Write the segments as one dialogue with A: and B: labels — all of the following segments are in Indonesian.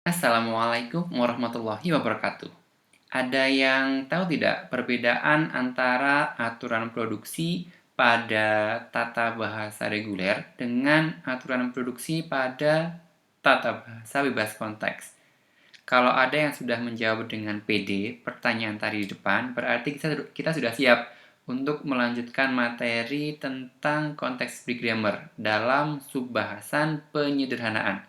A: Assalamualaikum warahmatullahi wabarakatuh. Ada yang tahu tidak perbedaan antara aturan produksi pada tata bahasa reguler dengan aturan produksi pada tata bahasa bebas konteks? Kalau ada yang sudah menjawab dengan PD pertanyaan tadi di depan, berarti kita sudah siap untuk melanjutkan materi tentang konteks free grammar dalam subbahasan penyederhanaan.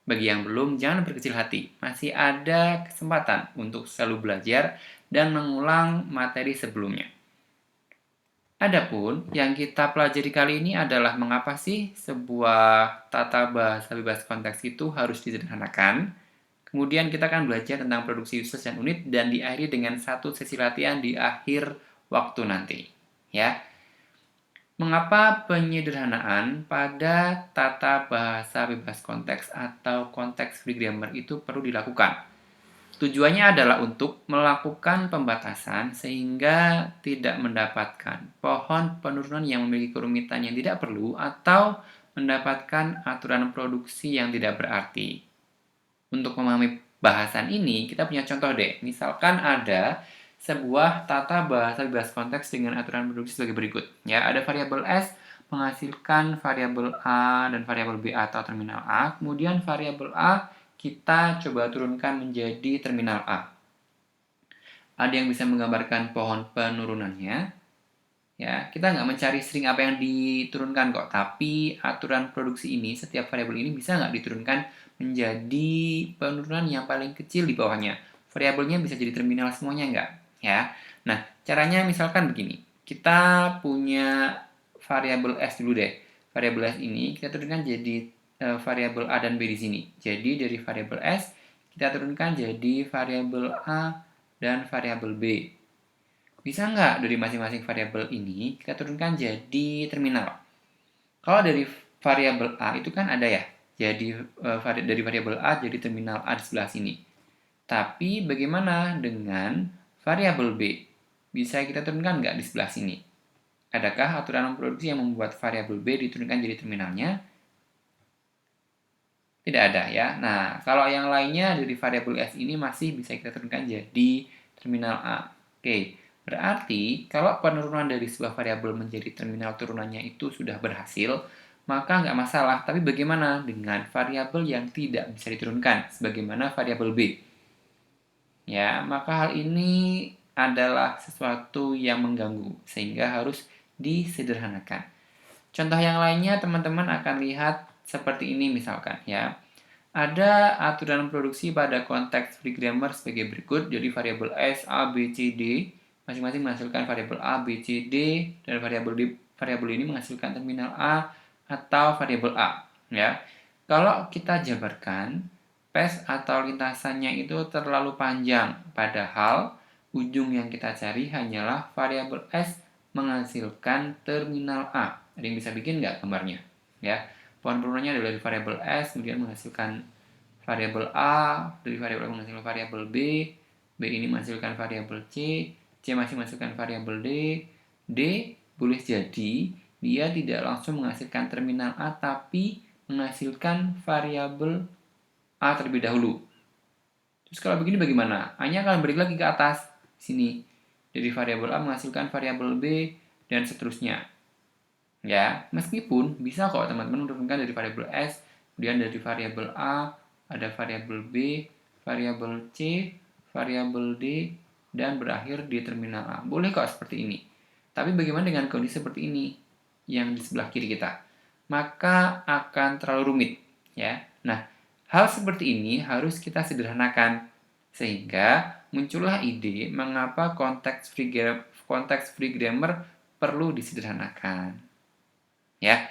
A: Bagi yang belum, jangan berkecil hati. Masih ada kesempatan untuk selalu belajar dan mengulang materi sebelumnya. Adapun yang kita pelajari kali ini adalah mengapa sih sebuah tata bahasa bebas konteks itu harus disederhanakan. Kemudian kita akan belajar tentang produksi usus dan unit dan diakhiri dengan satu sesi latihan di akhir waktu nanti. Ya. Mengapa penyederhanaan pada tata bahasa bebas konteks atau konteks free grammar itu perlu dilakukan? Tujuannya adalah untuk melakukan pembatasan sehingga tidak mendapatkan pohon penurunan yang memiliki kerumitan yang tidak perlu atau mendapatkan aturan produksi yang tidak berarti. Untuk memahami bahasan ini, kita punya contoh deh. Misalkan ada sebuah tata bahasa bebas konteks dengan aturan produksi sebagai berikut. Ya, ada variabel S menghasilkan variabel A dan variabel B atau terminal A. Kemudian variabel A kita coba turunkan menjadi terminal A. Ada yang bisa menggambarkan pohon penurunannya? Ya, kita nggak mencari string apa yang diturunkan kok, tapi aturan produksi ini, setiap variabel ini bisa nggak diturunkan menjadi penurunan yang paling kecil di bawahnya. Variabelnya bisa jadi terminal semuanya nggak? Ya. Nah, caranya misalkan begini. Kita punya variabel S dulu deh. Variabel S ini kita turunkan jadi variabel A dan B di sini. Jadi dari variabel S kita turunkan jadi variabel A dan variabel B. Bisa nggak dari masing-masing variabel ini kita turunkan jadi terminal? Kalau dari variabel A itu kan ada ya, jadi dari variabel A jadi terminal A di sebelah sini. Tapi bagaimana dengan variabel B? Bisa kita turunkan nggak di sebelah sini? Adakah aturan produksi yang membuat variabel B diturunkan jadi terminalnya? Tidak ada ya. Nah, kalau yang lainnya dari variabel S ini masih bisa kita turunkan jadi terminal A. Oke, berarti kalau penurunan dari sebuah variabel menjadi terminal turunannya itu sudah berhasil, maka nggak masalah. Tapi bagaimana dengan variabel yang tidak bisa diturunkan, sebagaimana variabel B? Ya, maka hal ini adalah sesuatu yang mengganggu, sehingga harus disederhanakan. Contoh yang lainnya teman-teman akan lihat seperti ini misalkan ya. Ada aturan produksi pada konteks free grammar sebagai berikut. Jadi variabel S, A, B, C, D masing-masing menghasilkan variabel A, B, C, D dan variabel ini menghasilkan terminal A atau variabel A ya. Kalau kita jabarkan pes atau lintasannya itu terlalu panjang, padahal ujung yang kita cari hanyalah variabel S menghasilkan terminal A. Ada yang bisa bikin nggak gambarnya? Ya, pohon penurunannya adalah dari variabel S, kemudian menghasilkan variabel A, dari variabel A menghasilkan variabel B, B ini menghasilkan variabel C masih menghasilkan variabel D, D boleh jadi dia tidak langsung menghasilkan terminal A, tapi menghasilkan variabel A terlebih dahulu. Terus kalau begini bagaimana? A-nya akan balik lagi ke atas sini. Dari variabel A menghasilkan variabel B dan seterusnya. Ya, meskipun bisa kok teman-teman menurunkan dari variabel S, kemudian dari variabel A ada variabel B, variabel C, variabel D dan berakhir di terminal A. Boleh kok seperti ini. Tapi bagaimana dengan kondisi seperti ini yang di sebelah kiri kita? Maka akan terlalu rumit, ya. Nah, hal seperti ini harus kita sederhanakan sehingga muncullah ide mengapa konteks free grammar perlu disederhanakan. Ya.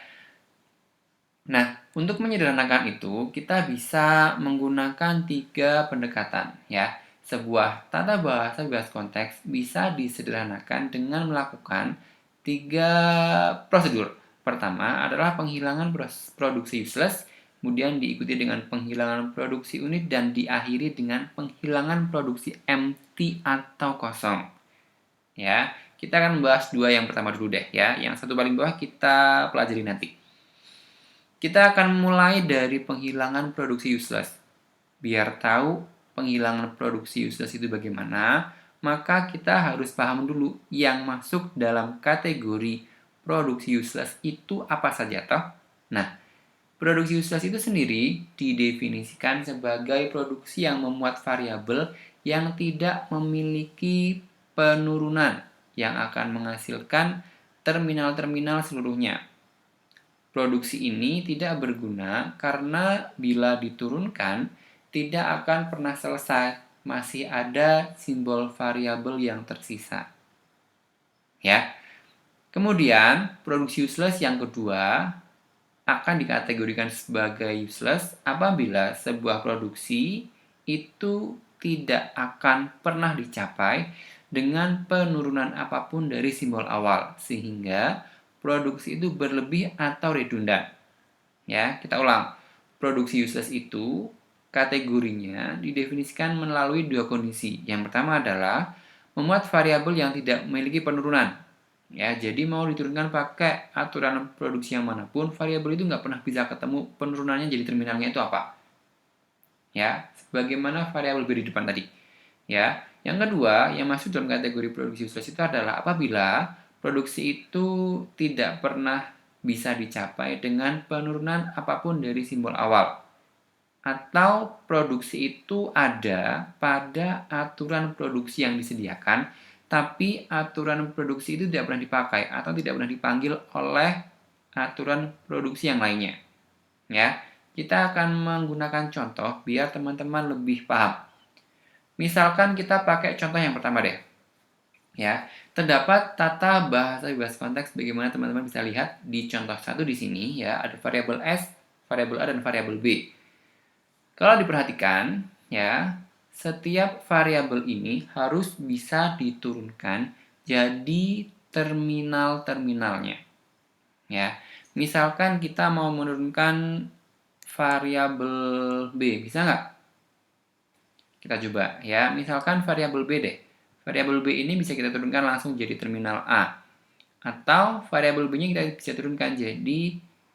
A: Nah, untuk menyederhanakan itu, kita bisa menggunakan 3 pendekatan, ya. Sebuah tata bahasa bebas konteks bisa disederhanakan dengan melakukan 3 prosedur. Pertama adalah penghilangan produksi useless, kemudian diikuti dengan penghilangan produksi unit, dan diakhiri dengan penghilangan produksi empty atau kosong. Ya, kita akan membahas 2 yang pertama dulu deh ya. Yang satu paling bawah kita pelajari nanti. Kita akan mulai dari penghilangan produksi useless. Biar tahu penghilangan produksi useless itu bagaimana, maka kita harus paham dulu yang masuk dalam kategori produksi useless itu apa saja toh. Nah, produksi useless itu sendiri didefinisikan sebagai produksi yang memuat variabel yang tidak memiliki penurunan yang akan menghasilkan terminal-terminal seluruhnya. Produksi ini tidak berguna karena bila diturunkan tidak akan pernah selesai, masih ada simbol variabel yang tersisa. Ya. Kemudian, produksi useless yang kedua akan dikategorikan sebagai useless apabila sebuah produksi itu tidak akan pernah dicapai dengan penurunan apapun dari simbol awal, sehingga produksi itu berlebih atau redundan. Ya, kita ulang. Produksi useless itu kategorinya didefinisikan melalui dua kondisi. Yang pertama adalah memuat variabel yang tidak memiliki penurunan. Ya, jadi mau diturunkan pakai aturan produksi yang manapun, variabel itu nggak pernah bisa ketemu penurunannya, jadi terminalnya itu apa? Ya, sebagaimana variabel B di depan tadi. Ya, yang kedua yang masuk dalam kategori produksi useless itu adalah apabila produksi itu tidak pernah bisa dicapai dengan penurunan apapun dari simbol awal. Atau produksi itu ada pada aturan produksi yang disediakan, tapi aturan produksi itu tidak pernah dipakai atau tidak pernah dipanggil oleh aturan produksi yang lainnya. Ya, kita akan menggunakan contoh biar teman-teman lebih paham. Misalkan kita pakai contoh yang pertama deh. Ya, terdapat tata bahasa bebas konteks bagaimana teman-teman bisa lihat di contoh 1 di sini ya, ada variabel S, variabel A dan variabel B. Kalau diperhatikan ya, setiap variabel ini harus bisa diturunkan jadi terminal-terminalnya. Ya. Misalkan kita mau menurunkan variabel B, bisa nggak? Kita coba ya, misalkan variabel B deh. Variabel B ini bisa kita turunkan langsung jadi terminal A. Atau variabel B-nya kita bisa turunkan jadi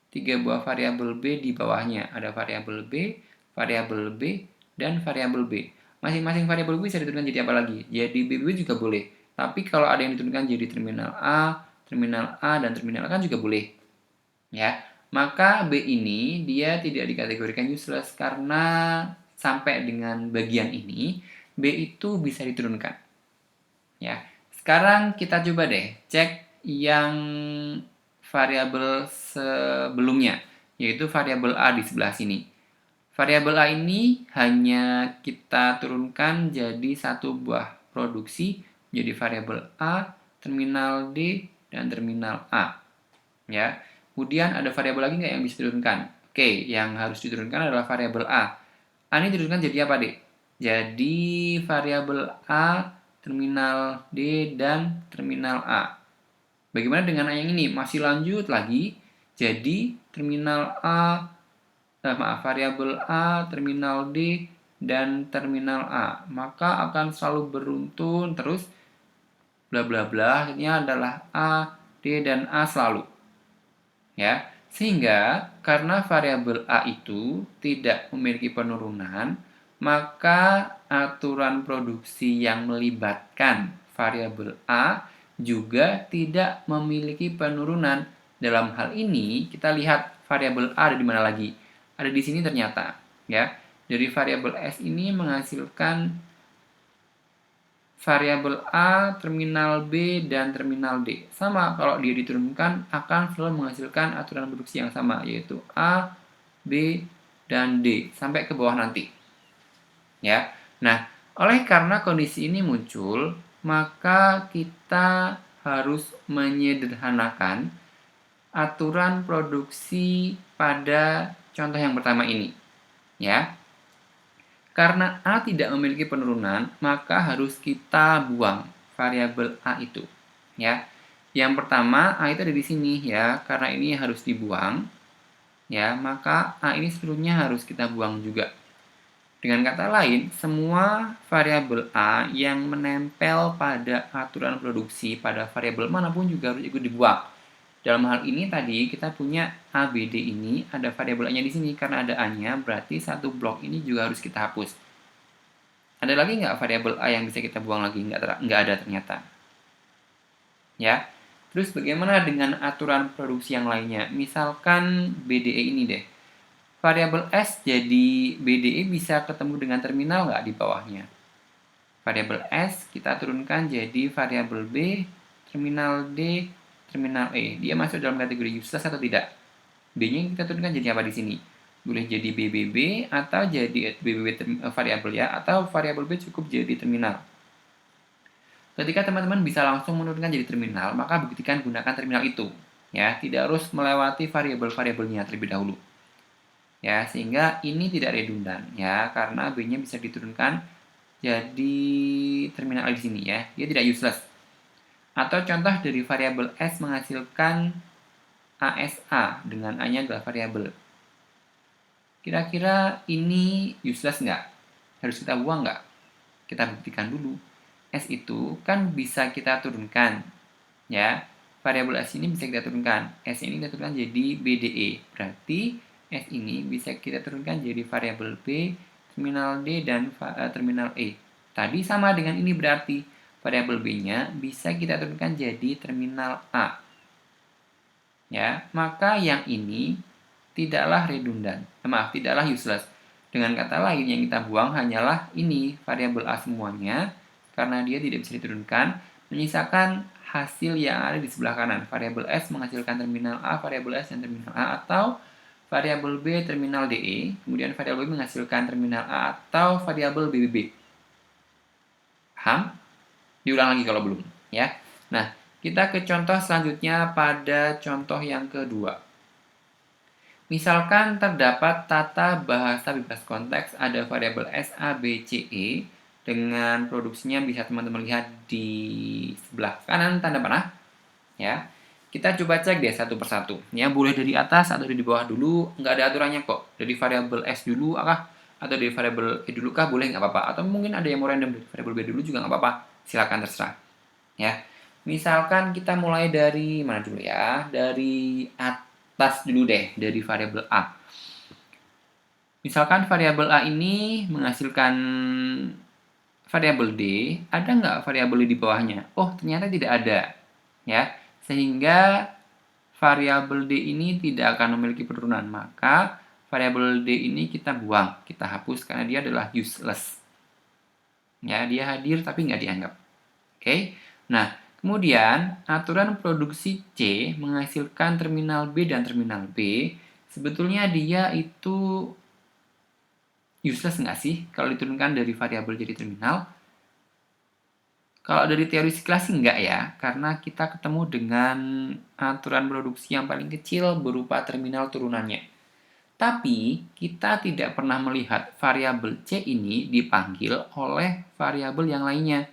A: 3 buah variabel B di bawahnya. Ada variabel B, variabel B, dan variabel B. Masing-masing variabel B bisa diturunkan jadi apa lagi? Jadi BB juga boleh. Tapi kalau ada yang diturunkan jadi terminal A, dan terminal A kan juga boleh. Ya, maka B ini dia tidak dikategorikan useless karena sampai dengan bagian ini B itu bisa diturunkan. Ya. Sekarang kita coba deh cek yang variabel sebelumnya, yaitu variabel A di sebelah sini. Variabel A ini hanya kita turunkan jadi satu buah produksi, jadi variabel A, terminal D, dan terminal A. Ya. Kemudian ada variabel lagi nggak yang bisa diturunkan? Oke, yang harus diturunkan adalah variabel A. A ini diturunkan jadi apa, Dek? Jadi variabel A, terminal D, dan terminal A. Bagaimana dengan A yang ini? Masih lanjut lagi. Jadi terminal A, variabel A, terminal D, dan terminal A. Maka akan selalu beruntun terus bla bla bla. Akhirnya adalah A, D, dan A selalu. Ya, sehingga karena variabel A itu tidak memiliki penurunan, maka aturan produksi yang melibatkan variabel A juga tidak memiliki penurunan. Dalam hal ini, kita lihat variabel A ada di mana lagi? Ada di sini ternyata, ya. Dari variabel S ini menghasilkan variabel A, terminal B, dan terminal D. Sama, kalau dia diturunkan akan selalu menghasilkan aturan produksi yang sama, yaitu A, B, dan D, sampai ke bawah nanti. Ya. Nah, oleh karena kondisi ini muncul, maka kita harus menyederhanakan aturan produksi pada contoh yang pertama ini. Ya. Karena A tidak memiliki penurunan, maka harus kita buang variabel A itu. Ya. Yang pertama, A itu ada di sini ya, karena ini harus dibuang. Ya, maka A ini seluruhnya harus kita buang juga. Dengan kata lain, semua variabel A yang menempel pada aturan produksi pada variabel manapun juga harus ikut dibuang. Dalam hal ini tadi kita punya A, B, D ini ada variabel A-nya di sini. Karena ada A-nya, berarti satu blok ini juga harus kita hapus. Ada lagi nggak variabel A yang bisa kita buang lagi? Nggak ada ternyata. Ya. Terus bagaimana dengan aturan produksi yang lainnya? Misalkan BDE ini deh. Variabel S jadi BDE bisa ketemu dengan terminal nggak di bawahnya? Variabel S kita turunkan jadi variabel B, terminal D, terminal E. Dia masuk dalam kategori useless atau tidak? B-nya kita turunkan jadi apa di sini? Boleh jadi BBB atau jadi BBB variabel ya, atau variabel B cukup jadi terminal. Ketika teman-teman bisa langsung menurunkan jadi terminal, maka buktikan gunakan terminal itu. Ya, tidak harus melewati variabel-variabelnya terlebih dahulu. Ya, sehingga ini tidak redundan ya, karena B-nya bisa diturunkan jadi terminal di sini ya. Dia tidak useless. Atau contoh dari variabel S menghasilkan ASA dengan A-nya adalah variabel. Kira-kira ini useless nggak? Harus kita buang nggak? Kita buktikan dulu. S itu kan bisa kita turunkan. Ya, variabel S ini bisa kita turunkan. S ini kita turunkan jadi BDE. Berarti S ini bisa kita turunkan jadi variabel B, terminal D, dan terminal E. Tadi sama dengan ini berarti variabel B-nya bisa kita turunkan jadi terminal A. Ya, maka yang ini tidaklah redundan. Tidaklah useless. Dengan kata lain, yang kita buang hanyalah ini, variabel A semuanya, karena dia tidak bisa diturunkan, menyisakan hasil yang ada di sebelah kanan. Variabel S menghasilkan terminal A, variabel S dan terminal A, atau variabel B terminal DE, kemudian variabel B menghasilkan terminal A atau variabel BBB. Paham? Diulang lagi kalau belum, ya. Nah, kita ke contoh selanjutnya pada contoh yang kedua. Misalkan terdapat tata bahasa bebas konteks, ada variabel S, A, B, C, E, dengan produksinya bisa teman-teman lihat di sebelah kanan tanda panah. Ya, kita coba cek deh satu persatu. Ya, boleh dari atas atau dari bawah dulu, nggak ada aturannya kok. Dari variabel S dulu kah? Atau dari variabel E dulu kah? Boleh nggak apa-apa. Atau mungkin ada yang mau random dari variabel B dulu juga nggak apa-apa. Silakan terserah. Ya, misalkan kita mulai dari mana dulu ya? Dari atas dulu deh, dari variabel A. Misalkan variabel A ini menghasilkan variabel D, ada nggak variabel D di bawahnya? Oh, ternyata tidak ada. Ya, sehingga variabel D ini tidak akan memiliki penurunan. Maka variabel D ini kita buang, kita hapus karena dia adalah useless. Ya, dia hadir tapi nggak dianggap. Oke. Nah, kemudian aturan produksi C menghasilkan terminal B dan terminal B. Sebetulnya dia itu useless nggak sih kalau diturunkan dari variabel jadi terminal? Kalau dari teori sekelas sih enggak ya, karena kita ketemu dengan aturan produksi yang paling kecil berupa terminal turunannya. Tapi, kita tidak pernah melihat variabel C ini dipanggil oleh variabel yang lainnya.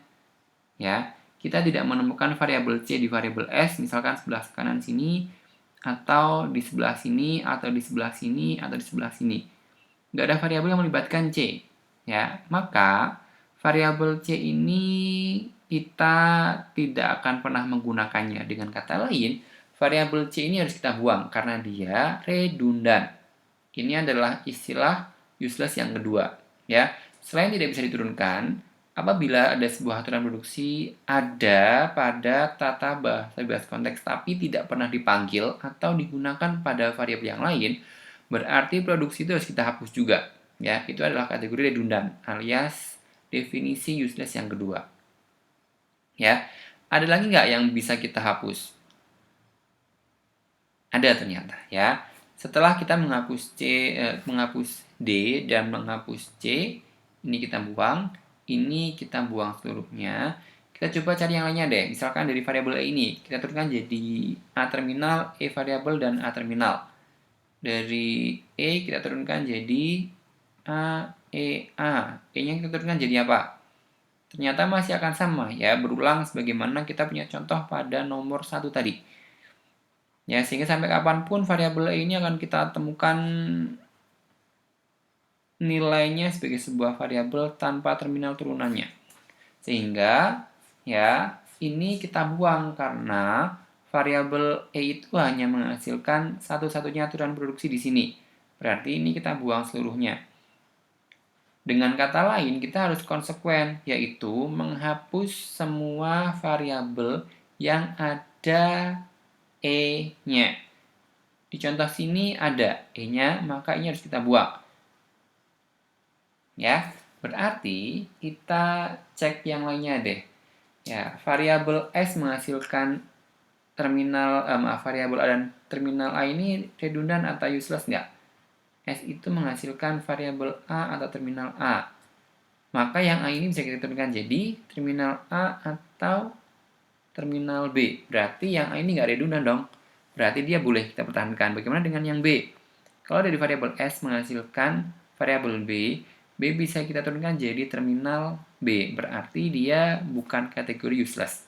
A: Ya, kita tidak menemukan variabel C di variabel S, misalkan sebelah kanan sini, atau di sebelah sini, atau di sebelah sini, atau di sebelah sini. Nggak ada variabel yang melibatkan C. Ya, maka variabel C ini kita tidak akan pernah menggunakannya. Dengan kata lain, variabel C ini harus kita buang karena dia redundan. Ini adalah istilah useless yang kedua. Ya, selain tidak bisa diturunkan, apabila ada sebuah aturan produksi ada pada tata bahasa bebas konteks tapi tidak pernah dipanggil atau digunakan pada variabel yang lain, berarti produksi itu harus kita hapus juga. Ya, itu adalah kategori redundan alias definisi useless yang kedua. Ya, ada lagi nggak yang bisa kita hapus? Ada ternyata ya. Setelah kita menghapus menghapus D dan menghapus C, ini kita buang, ini kita buang seluruhnya. Kita coba cari yang lainnya deh. Misalkan dari variabel E ini, kita turunkan jadi A terminal, E variabel, dan A terminal. Dari E kita turunkan jadi A, E, A. E-nya kita turunkan jadi apa? Ternyata masih akan sama ya, berulang sebagaimana kita punya contoh pada nomor 1 tadi. Ya, sehingga sampai kapanpun variabel E ini akan kita temukan nilainya sebagai sebuah variabel tanpa terminal turunannya. Sehingga ya, ini kita buang karena variabel E itu hanya menghasilkan satu-satunya aturan produksi di sini. Berarti ini kita buang seluruhnya. Dengan kata lain, kita harus konsekuen, yaitu menghapus semua variabel yang ada E-nya. Di contoh sini ada E-nya, maka ini harus kita buang. Ya, berarti kita cek yang lainnya deh. Ya, variabel S menghasilkan variabel A dan terminal A ini redundan atau useless nggak? S itu menghasilkan variabel A atau terminal A. Maka yang A ini bisa kita turunkan jadi terminal A atau terminal B. Berarti yang A ini nggak redundan dong. Berarti dia boleh kita pertahankan. Bagaimana dengan yang B? Kalau dari variabel S menghasilkan variabel B, B bisa kita turunkan jadi terminal B. Berarti dia bukan kategori useless.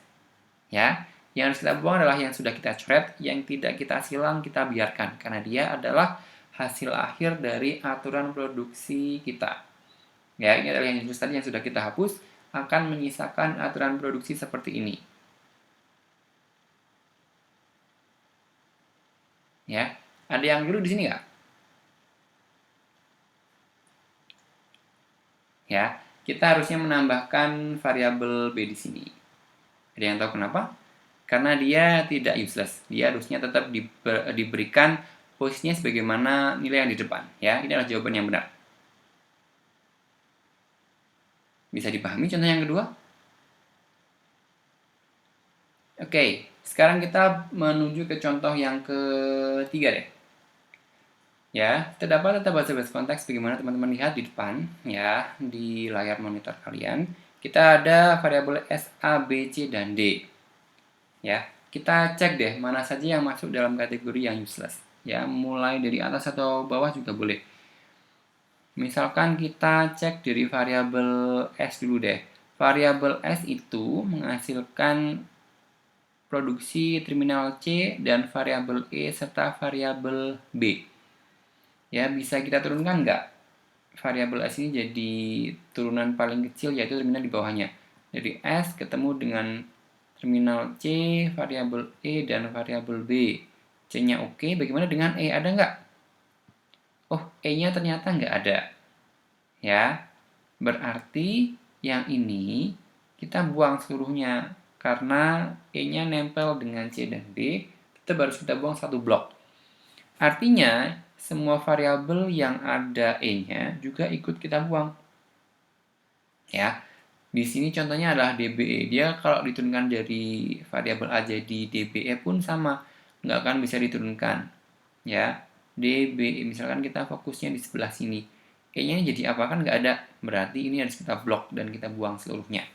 A: Ya, yang harus kita buang adalah yang sudah kita coret, yang tidak kita silang kita biarkan karena dia adalah hasil akhir dari aturan produksi kita. Ya, ini adalah yang tadi yang sudah kita hapus akan menyisakan aturan produksi seperti ini. Ya, ada yang dulu di sini nggak? Ya, kita harusnya menambahkan variabel B di sini. Ada yang tahu kenapa? Karena dia tidak useless. Dia harusnya tetap diberikan posisinya sebagaimana nilai yang di depan. Ya, ini adalah jawaban yang benar. Bisa dipahami contoh yang kedua? Oke, sekarang kita menuju ke contoh yang ketiga deh. Ya, terdapat data base konteks bagaimana teman-teman lihat di depan, ya, di layar monitor kalian. Kita ada variabel S, A, B, C, dan D. Ya, kita cek deh mana saja yang masuk dalam kategori yang useless. Ya, mulai dari atas atau bawah juga boleh. Misalkan kita cek dari variabel S dulu deh. Variabel S itu menghasilkan produksi terminal C dan variabel E serta variabel B. Ya, bisa kita turunkan nggak? Variabel S ini jadi turunan paling kecil yaitu terminal di bawahnya. Jadi S ketemu dengan terminal C, variabel E, dan variabel B. C-nya oke, bagaimana dengan E? Ada nggak? Oh, E-nya ternyata nggak ada. Ya, berarti yang ini kita buang seluruhnya. Karena E-nya nempel dengan C dan B, kita harus kita buang satu blok. Artinya, semua variabel yang ada E-nya juga ikut kita buang. Ya, di sini contohnya adalah DBE. Dia kalau diturunkan dari variabel A jadi DBE pun sama, nggak akan bisa diturunkan. Ya, DBE misalkan kita fokusnya di sebelah sini. E-nya jadi apa kan nggak ada. Berarti ini harus kita blok dan kita buang seluruhnya.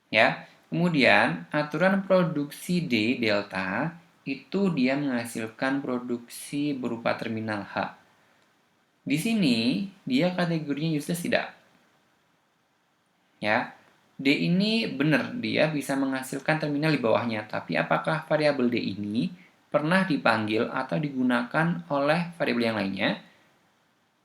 A: Ya, kemudian aturan produksi D delta itu dia menghasilkan produksi berupa terminal H. Di sini dia kategorinya useless tidak? Ya, D ini benar dia bisa menghasilkan terminal di bawahnya, tapi apakah variabel D ini pernah dipanggil atau digunakan oleh variabel yang lainnya?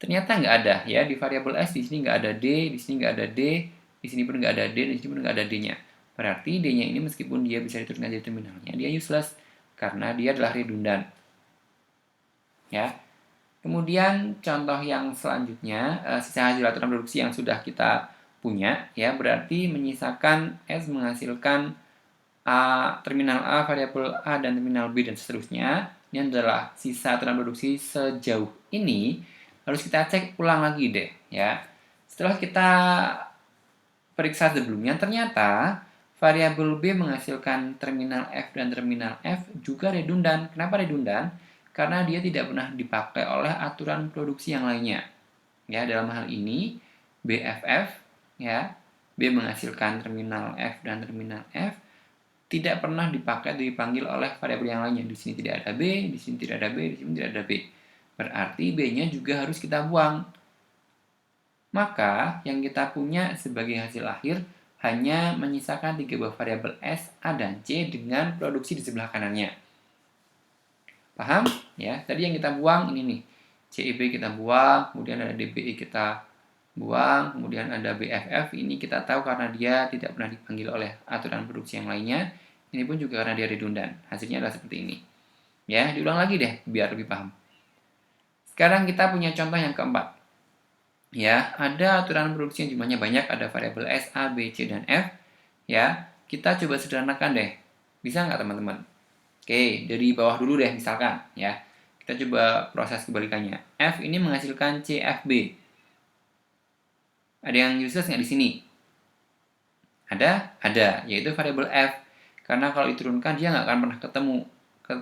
A: Ternyata nggak ada ya, di variabel S di sini nggak ada D, di sini nggak ada D, di sini pun nggak ada D, di sini pun nggak ada D-nya. Berarti D-nya ini meskipun dia bisa diturunkan dari terminalnya, dia useless karena dia adalah redundan. Ya. Kemudian contoh yang selanjutnya, sisa hasil aturan produksi yang sudah kita punya, ya berarti menyisakan S menghasilkan A, terminal A, variabel A, dan terminal B, dan seterusnya. Ini adalah sisa aturan produksi sejauh ini. Harus kita cek ulang lagi deh, ya. Setelah kita periksa sebelumnya, ternyata variabel B menghasilkan terminal F dan terminal F juga redundan. Kenapa redundan? Karena dia tidak pernah dipakai oleh aturan produksi yang lainnya. Ya, dalam hal ini BFF, ya, B menghasilkan terminal F dan terminal F tidak pernah dipanggil oleh variabel yang lainnya. Di sini tidak ada B, di sini tidak ada B, di sini tidak ada B. Berarti B-nya juga harus kita buang. Maka yang kita punya sebagai hasil akhir hanya menyisakan 3 buah variabel S, A, dan C dengan produksi di sebelah kanannya. Paham? Ya, tadi yang kita buang ini nih. CIB kita buang, kemudian ada DBI kita buang, kemudian ada BFF, ini kita tahu karena dia tidak pernah dipanggil oleh aturan produksi yang lainnya. Ini pun juga karena dia redundan. Hasilnya adalah seperti ini. Ya, diulang lagi deh biar lebih paham. Sekarang kita punya contoh yang keempat. Ya, ada aturan produksi yang jumlahnya banyak, ada variabel S, A, B, C, dan F. Ya, kita coba sederhanakan deh. Bisa nggak teman-teman? Oke, dari bawah dulu deh misalkan. Ya, kita coba proses kebalikannya. F ini menghasilkan C, F, B. Ada yang useless nggak di sini? Ada, yaitu variabel F. Karena kalau diturunkan dia nggak akan pernah ketemu ke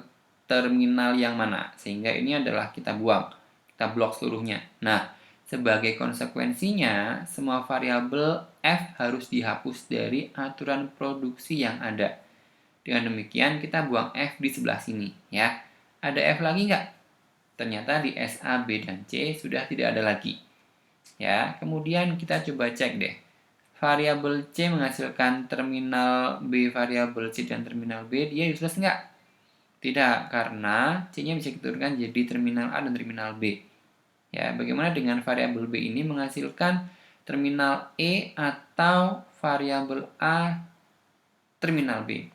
A: terminal yang mana. Sehingga ini adalah kita buang. Kita blok seluruhnya. Nah, sebagai konsekuensinya, semua variabel F harus dihapus dari aturan produksi yang ada. Dengan demikian, kita buang F di sebelah sini. Ya, ada F lagi nggak? Ternyata di S, A, B, dan C sudah tidak ada lagi. Ya, kemudian kita coba cek deh. Variabel C menghasilkan terminal B, variabel C dan terminal B, dia useless nggak? Tidak, karena C-nya bisa diturunkan jadi terminal A dan terminal B. Ya, bagaimana dengan variabel B ini menghasilkan terminal E atau variabel A terminal B?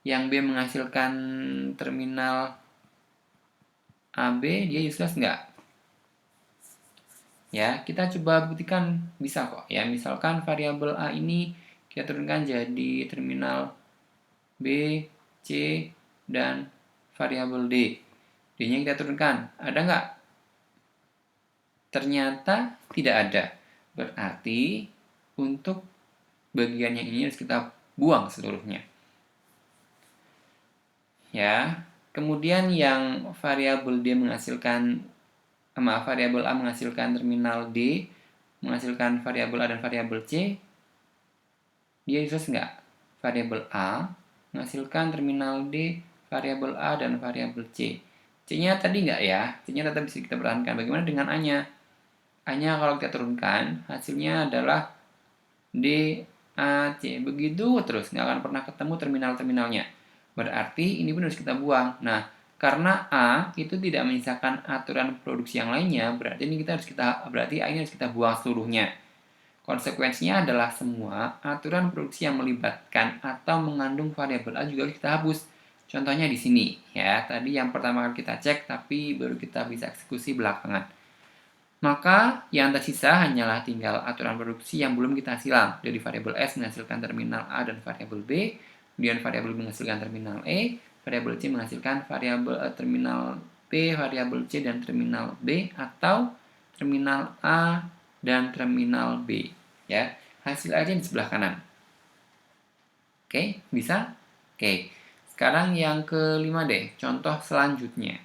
A: Yang B menghasilkan terminal AB, dia useless nggak? Ya, kita coba buktikan bisa kok. Ya, misalkan variabel A ini kita turunkan jadi terminal B, C, dan variabel D. D-nya kita turunkan. Ada nggak? Ternyata tidak ada. Berarti untuk bagian yang ini harus kita buang seluruhnya. Ya, kemudian yang variabel D menghasilkan variabel A menghasilkan terminal D, menghasilkan variabel A dan variabel C, dia useless nggak? Variabel A menghasilkan terminal D, variabel A, dan variabel C. C-nya tadi nggak ya? C-nya tetap bisa kita pertahankan. Bagaimana dengan A-nya? A-nya kalau kita turunkan, hasilnya adalah D, A, C. Begitu terus, nggak akan pernah ketemu terminal-terminalnya. Berarti ini pun harus kita buang. Nah, karena A itu tidak menyisakan aturan produksi yang lainnya, berarti A ini harus kita buang seluruhnya. Konsekuensinya adalah semua aturan produksi yang melibatkan atau mengandung variabel A juga harus kita hapus. Contohnya di sini ya. Tadi yang pertama kali kita cek tapi baru kita bisa eksekusi belakangan. Maka yang tersisa hanyalah tinggal aturan produksi yang belum kita silang. Dari variabel S menghasilkan terminal A dan variabel B, kemudian variabel B menghasilkan terminal E, variabel C menghasilkan variabel terminal B, variabel C dan terminal B, atau terminal A dan terminal B. Ya, hasil aja di sebelah kanan. Oke, bisa? Oke. Sekarang yang kelima deh, contoh selanjutnya.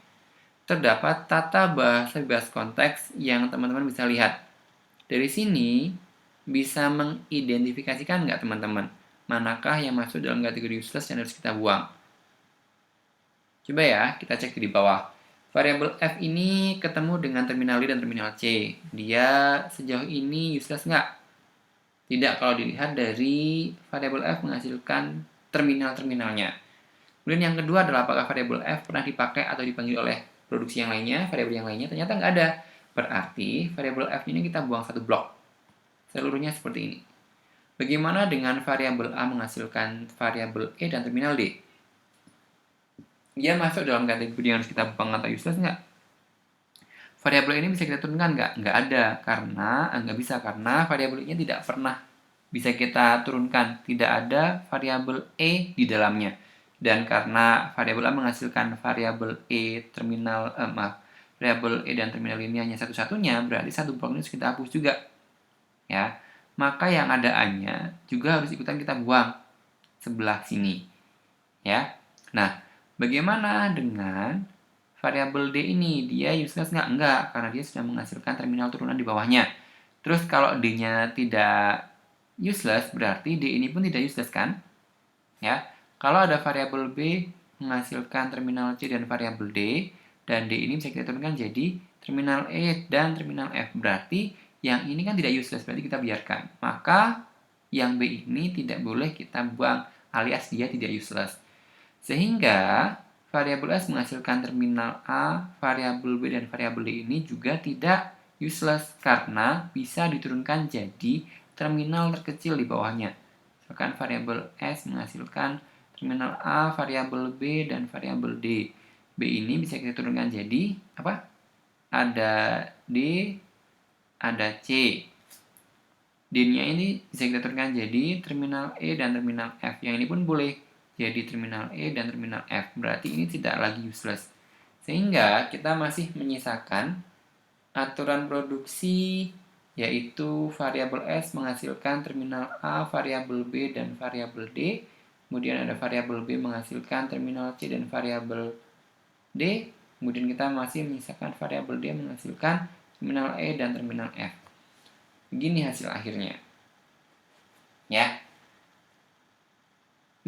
A: Terdapat tata bahasa bebas konteks yang teman-teman bisa lihat. Dari sini, bisa mengidentifikasikan nggak teman-teman? Manakah yang masuk dalam kategori useless yang harus kita buang? Coba ya, kita cek di bawah. Variabel F ini ketemu dengan terminal D dan terminal C. Dia sejauh ini useless nggak? Tidak kalau dilihat dari variabel F menghasilkan terminal-terminalnya. Kemudian yang kedua adalah apakah variabel F pernah dipakai atau dipanggil oleh produksi yang lainnya, variabel yang lainnya, ternyata nggak ada. Berarti variabel F ini kita buang satu blok. Seluruhnya seperti ini. Bagaimana dengan variabel A menghasilkan variabel E dan terminal D? Dia masuk dalam kategori yang harus kita buang atau useless nggak? Variabel ini bisa kita turunkan nggak? Nggak ada, nggak bisa karena variabel ini tidak pernah bisa kita turunkan. Tidak ada variabel E di dalamnya. Dan karena variabel A menghasilkan variabel E variabel E dan terminal ini hanya satu-satunya, berarti satu blok ini harus kita hapus juga. Ya, maka yang ada A-nya juga harus ikutan kita buang sebelah sini. Ya, nah bagaimana dengan variabel D ini? Dia useless nggak? Enggak, karena dia sudah menghasilkan terminal turunan di bawahnya. Terus kalau D-nya tidak useless, berarti D ini pun tidak useless kan? Ya, kalau ada variabel B menghasilkan terminal C dan variabel D, dan D ini bisa kita turunkan jadi terminal E dan terminal F. Berarti yang ini kan tidak useless, berarti kita biarkan. Maka yang B ini tidak boleh kita buang, alias dia tidak useless. Sehingga variabel S menghasilkan terminal A, variabel B, dan variabel D ini juga tidak useless karena bisa diturunkan jadi terminal terkecil di bawahnya. Misalkan variabel S menghasilkan terminal A, variabel B, dan variabel D. B ini bisa kita turunkan jadi apa? Ada D, ada C. D-nya ini bisa kita turunkan jadi terminal E dan terminal F. Yang ini pun boleh jadi terminal E dan terminal F. Berarti ini tidak lagi useless. Sehingga kita masih menyisakan aturan produksi, yaitu variabel S menghasilkan terminal A, variabel B, dan variabel D. Kemudian ada variabel B menghasilkan terminal C dan variabel D. Kemudian kita masih menyisakan variabel D menghasilkan terminal E dan terminal F. Begini hasil akhirnya. Ya.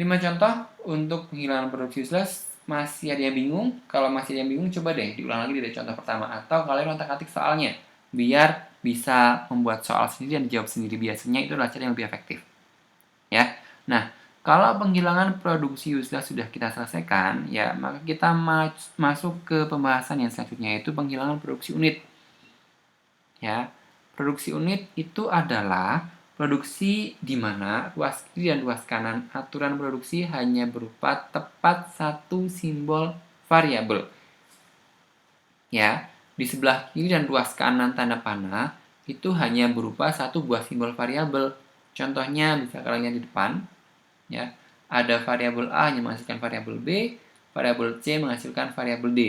A: 5 contoh untuk penghilangan produksi useless. Masih ada yang bingung? Kalau masih ada yang bingung, coba deh diulang lagi dari contoh pertama. Atau kalian otak-atik soalnya, biar bisa membuat soal sendiri dan jawab sendiri. Biasanya itu adalah cara yang lebih efektif. Ya. Nah, kalau penghilangan produksi useless sudah kita selesaikan, ya maka kita masuk ke pembahasan yang selanjutnya, yaitu penghilangan produksi unit. Ya, produksi unit itu adalah produksi di mana ruas kiri dan ruas kanan aturan produksi hanya berupa tepat satu simbol variabel. Ya, di sebelah kiri dan ruas kanan tanda panah itu hanya berupa satu buah simbol variabel. Contohnya bisa kalian lihat di depan. Ya, ada variabel A yang menghasilkan variabel B, variabel C menghasilkan variabel D.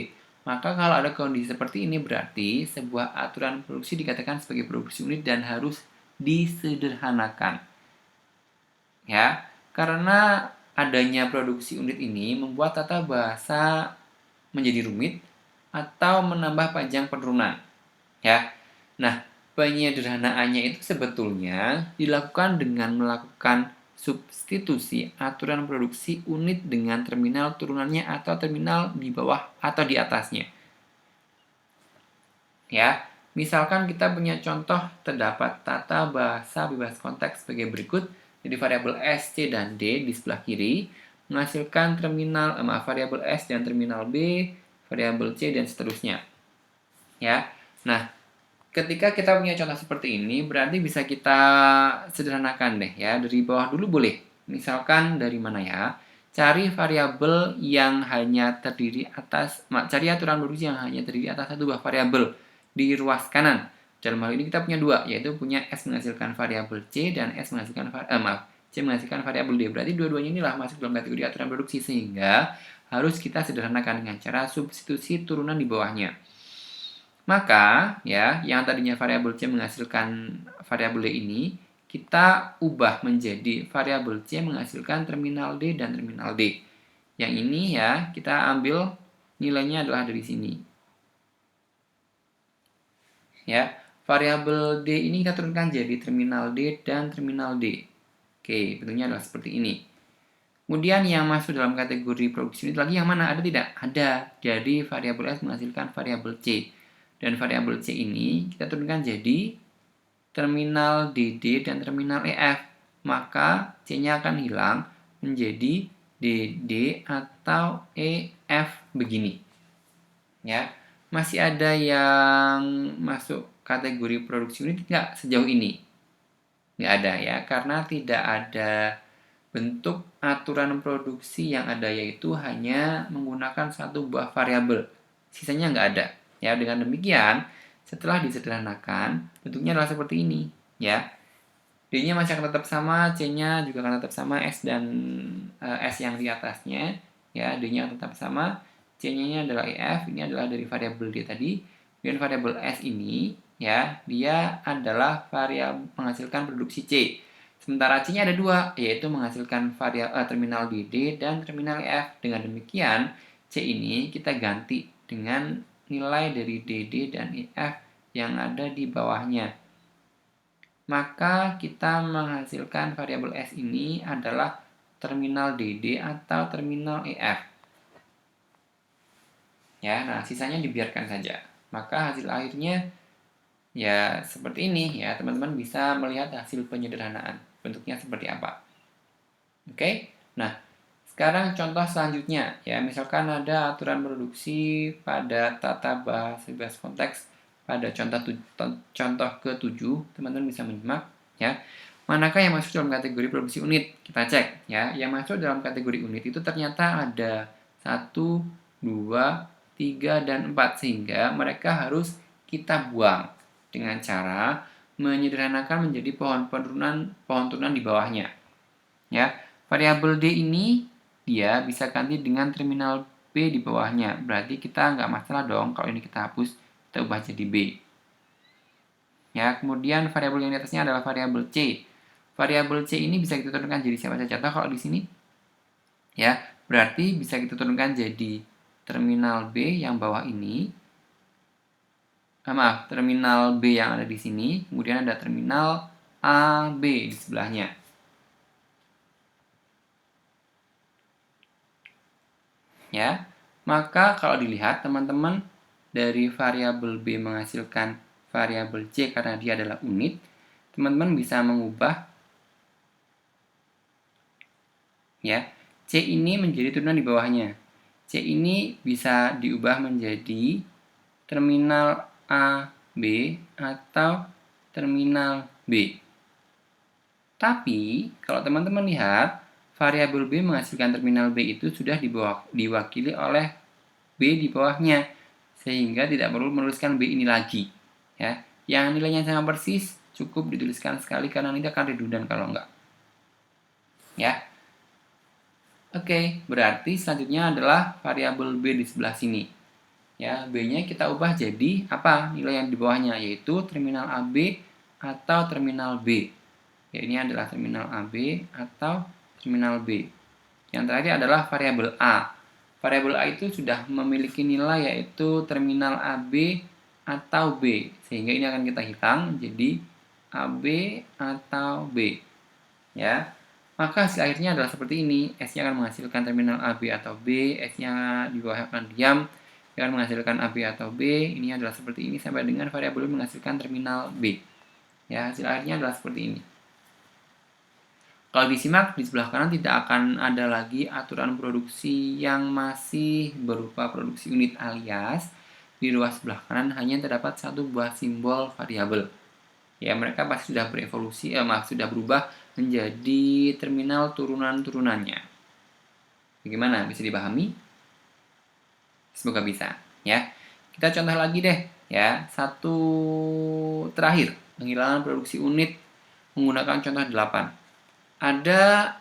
A: Maka kalau ada kondisi seperti ini berarti sebuah aturan produksi dikatakan sebagai produksi unit dan harus disederhanakan. Ya, karena adanya produksi unit ini membuat tata bahasa menjadi rumit atau menambah panjang penurunan. Ya. Nah, penyederhanaannya itu sebetulnya dilakukan dengan melakukan substitusi aturan produksi unit dengan terminal turunannya atau terminal di bawah atau di atasnya. Ya, misalkan kita punya contoh terdapat tata bahasa bebas konteks sebagai berikut. Jadi variabel S, C, dan D di sebelah kiri menghasilkan terminal variabel S dan terminal B, variabel C, dan seterusnya. Ya. Nah, ketika kita punya contoh seperti ini, berarti bisa kita sederhanakan deh ya. Dari bawah dulu boleh. Misalkan dari mana ya? Cari variabel yang hanya terdiri atas, cari aturan produksi yang hanya terdiri atas satu buah variabel di ruas kanan. Dalam hal ini kita punya dua, yaitu punya S menghasilkan variabel C dan S menghasilkan C menghasilkan variabel D. Berarti dua-duanya inilah masuk dalam kategori aturan produksi, sehingga harus kita sederhanakan dengan cara substitusi turunan di bawahnya. Maka, ya, yang tadinya variabel C menghasilkan variabel D ini, kita ubah menjadi variabel C menghasilkan terminal D dan terminal D. Yang ini ya, kita ambil nilainya adalah dari sini. Ya, variabel D ini kita turunkan jadi terminal D dan terminal D. Oke, bentuknya adalah seperti ini. Kemudian yang masuk dalam kategori produksi unit lagi yang mana? Ada tidak? Ada. Jadi variabel S menghasilkan variabel C. Dan variabel C ini kita turunkan jadi terminal DD dan terminal EF. Maka C-nya akan hilang menjadi DD atau EF begini. Ya, masih ada yang masuk kategori produksi unit nggak sejauh ini? Nggak ada ya, karena tidak ada bentuk aturan produksi yang ada, yaitu hanya menggunakan satu buah variabel. Sisanya nggak ada. Ya, dengan demikian, setelah disederhanakan, bentuknya adalah seperti ini. Ya, D-nya masih akan tetap sama, C-nya juga akan tetap sama, S dan S yang di atasnya. Ya, D-nya tetap sama, C-nya adalah EF, ini adalah dari variabel D tadi. Dan variabel S ini, ya, dia adalah variabel menghasilkan produksi C. Sementara C-nya ada dua, yaitu menghasilkan terminal DD dan terminal EF. Dengan demikian, C ini kita ganti dengan nilai dari DD dan EF yang ada di bawahnya. Maka kita menghasilkan variabel S ini adalah terminal DD atau terminal EF. Ya, nah sisanya dibiarkan saja. Maka hasil akhirnya ya seperti ini ya, teman-teman bisa melihat hasil penyederhanaan. Bentuknya seperti apa. Oke? Nah, sekarang contoh selanjutnya ya, misalkan ada aturan produksi pada tata bahasa bebas konteks pada contoh ke-7, teman-teman bisa menyimak ya. Manakah yang masuk dalam kategori produksi unit? Kita cek ya. Yang masuk dalam kategori unit itu ternyata ada 1, 2, 3, dan 4, sehingga mereka harus kita buang dengan cara menyederhanakan menjadi pohon turunan di bawahnya. Ya, variabel D ini dia bisa ganti dengan terminal B di bawahnya. Berarti kita nggak masalah dong kalau ini kita hapus, kita ubah jadi B. Ya, kemudian variabel yang di atasnya adalah variabel C. Variabel C ini bisa kita turunkan jadi siapa saja. Contoh kalau di sini, ya, berarti bisa kita turunkan jadi terminal B yang bawah ini. Maaf, terminal B yang ada di sini. Kemudian ada terminal A, B di sebelahnya. Ya, maka kalau dilihat teman-teman, dari variabel B menghasilkan variabel C karena dia adalah unit, teman-teman bisa mengubah ya. C ini menjadi turunan di bawahnya. C ini bisa diubah menjadi terminal A, B atau terminal B. Tapi kalau teman-teman lihat, variabel B menghasilkan terminal B itu sudah diwakili oleh B di bawahnya, sehingga tidak perlu menuliskan B ini lagi. Ya, yang nilainya sama persis cukup dituliskan sekali karena ini akan redundan kalau enggak. Ya, oke, berarti selanjutnya adalah variabel B di sebelah sini. Ya, B-nya kita ubah jadi apa? Nilai yang di bawahnya, yaitu terminal AB atau terminal B. Ya, ini adalah terminal AB atau terminal B. Yang terakhir adalah variabel A. Variabel A itu sudah memiliki nilai yaitu terminal AB atau B. Sehingga ini akan kita hitung jadi AB atau B. Ya. Maka hasil akhirnya adalah seperti ini. S-nya akan menghasilkan terminal AB atau B, S-nya di bawah akan diam, akan menghasilkan AB atau B. Ini adalah seperti ini sampai dengan variabel menghasilkan terminal B. Ya, hasil akhirnya adalah seperti ini. Kalau disimak di sebelah kanan tidak akan ada lagi aturan produksi yang masih berupa produksi unit, alias di ruas sebelah kanan hanya terdapat satu buah simbol variabel. Ya, mereka pasti sudah berevolusi, sudah berubah menjadi terminal turunan-turunannya. Bagaimana? Bisa dipahami? Semoga bisa. Ya, kita contoh lagi deh. Ya, satu terakhir, penghilangan produksi unit menggunakan contoh 8. Ada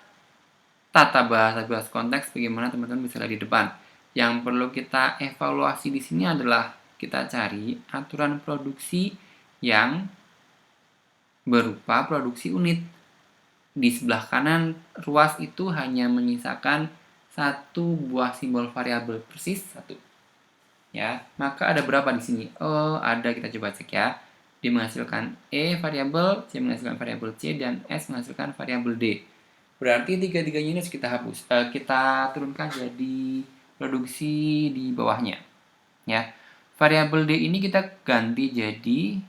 A: tata bahasa bebas konteks bagaimana teman-teman bisa lihat di depan. Yang perlu kita evaluasi di sini adalah kita cari aturan produksi yang berupa produksi unit. Di sebelah kanan ruas itu hanya menyisakan satu buah simbol variabel, persis satu. Ya, maka ada berapa di sini? Oh, ada, kita coba cek ya. D menghasilkan E variabel, C menghasilkan variabel C, dan S menghasilkan variabel D. Berarti tiga-tiganya ini harus kita hapus. Kita turunkan jadi produksi di bawahnya. Ya, variabel D ini kita ganti jadi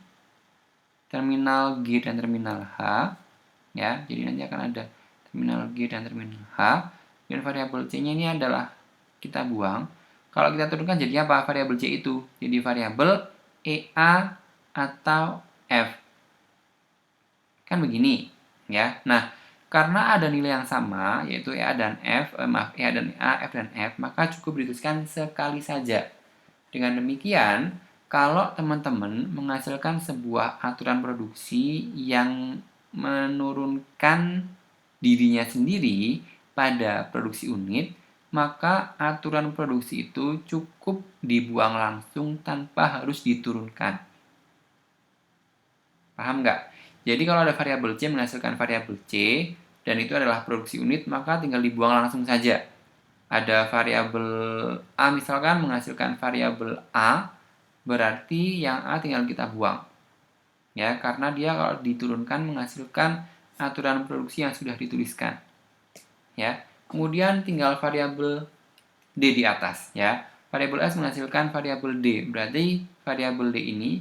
A: terminal G dan terminal H. Ya, jadi nanti akan ada terminal G dan terminal H. Dan variabel C-nya ini adalah kita buang. Kalau kita turunkan jadi apa variabel C itu? Jadi variabel EA atau F. Kan begini, ya. Nah, karena ada nilai yang sama, yaitu EA dan F, EA dan A, F dan F, maka cukup dituliskan sekali saja. Dengan demikian, kalau teman-teman menghasilkan sebuah aturan produksi yang menurunkan dirinya sendiri pada produksi unit, maka aturan produksi itu cukup dibuang langsung tanpa harus diturunkan. Paham nggak? Jadi kalau ada variabel C menghasilkan variabel C, dan itu adalah produksi unit, maka tinggal dibuang langsung saja. Ada variabel A misalkan menghasilkan variabel A, berarti yang A tinggal kita buang. Ya, karena dia kalau diturunkan menghasilkan aturan produksi yang sudah dituliskan. Ya. Kemudian tinggal variabel D di atas, ya. Variabel S menghasilkan variabel D. Berarti variabel D ini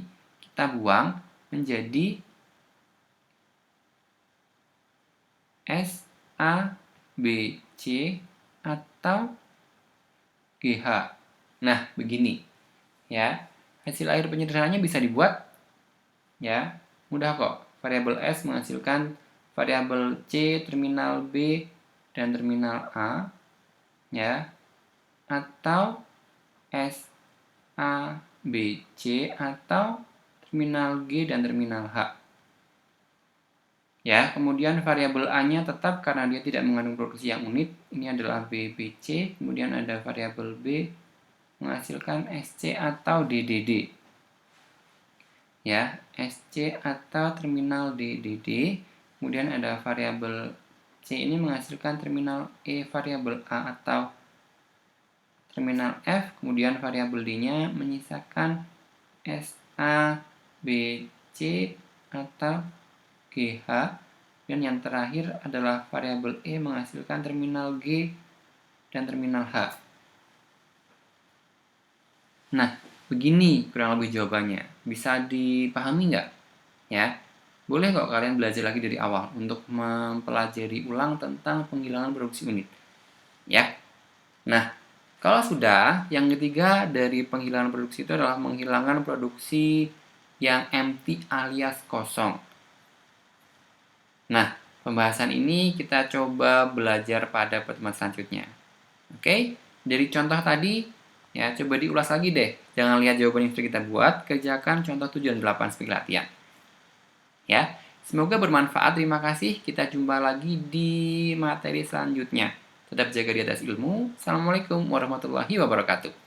A: kita buang menjadi S, A, B, C atau GH. Nah, begini. Ya. Hasil akhir penyederhanaannya bisa dibuat, ya. Mudah kok. Variabel S menghasilkan variabel C, terminal B, dan terminal A, ya, atau S, A, B, C, atau terminal G dan terminal H. Ya, kemudian variabel A-nya tetap karena dia tidak mengandung produksi yang unit. Ini adalah B, B, C. Kemudian ada variabel B menghasilkan SC atau DDD. Ya, SC atau terminal DDD. Kemudian ada variabel C ini menghasilkan terminal E variabel A atau terminal F. Kemudian variabel D-nya menyisakan SA, B, C atau GH. Dan yang terakhir adalah variabel E menghasilkan terminal G dan terminal H. Nah, begini kurang lebih jawabannya. Bisa dipahami nggak? Ya, boleh kok kalian belajar lagi dari awal untuk mempelajari ulang tentang penghilangan produksi unit. Ya, nah kalau sudah, yang ketiga dari penghilangan produksi itu adalah menghilangkan produksi yang empty alias kosong. Nah, pembahasan ini kita coba belajar pada pertemuan selanjutnya. Oke, dari contoh tadi, ya coba diulas lagi deh. Jangan lihat jawaban yang sudah kita buat, kerjakan contoh 7 dan 8 sebagai latihan. Ya, semoga bermanfaat. Terima kasih. Kita jumpa lagi di materi selanjutnya. Tetap jaga di atas ilmu. Assalamualaikum warahmatullahi wabarakatuh.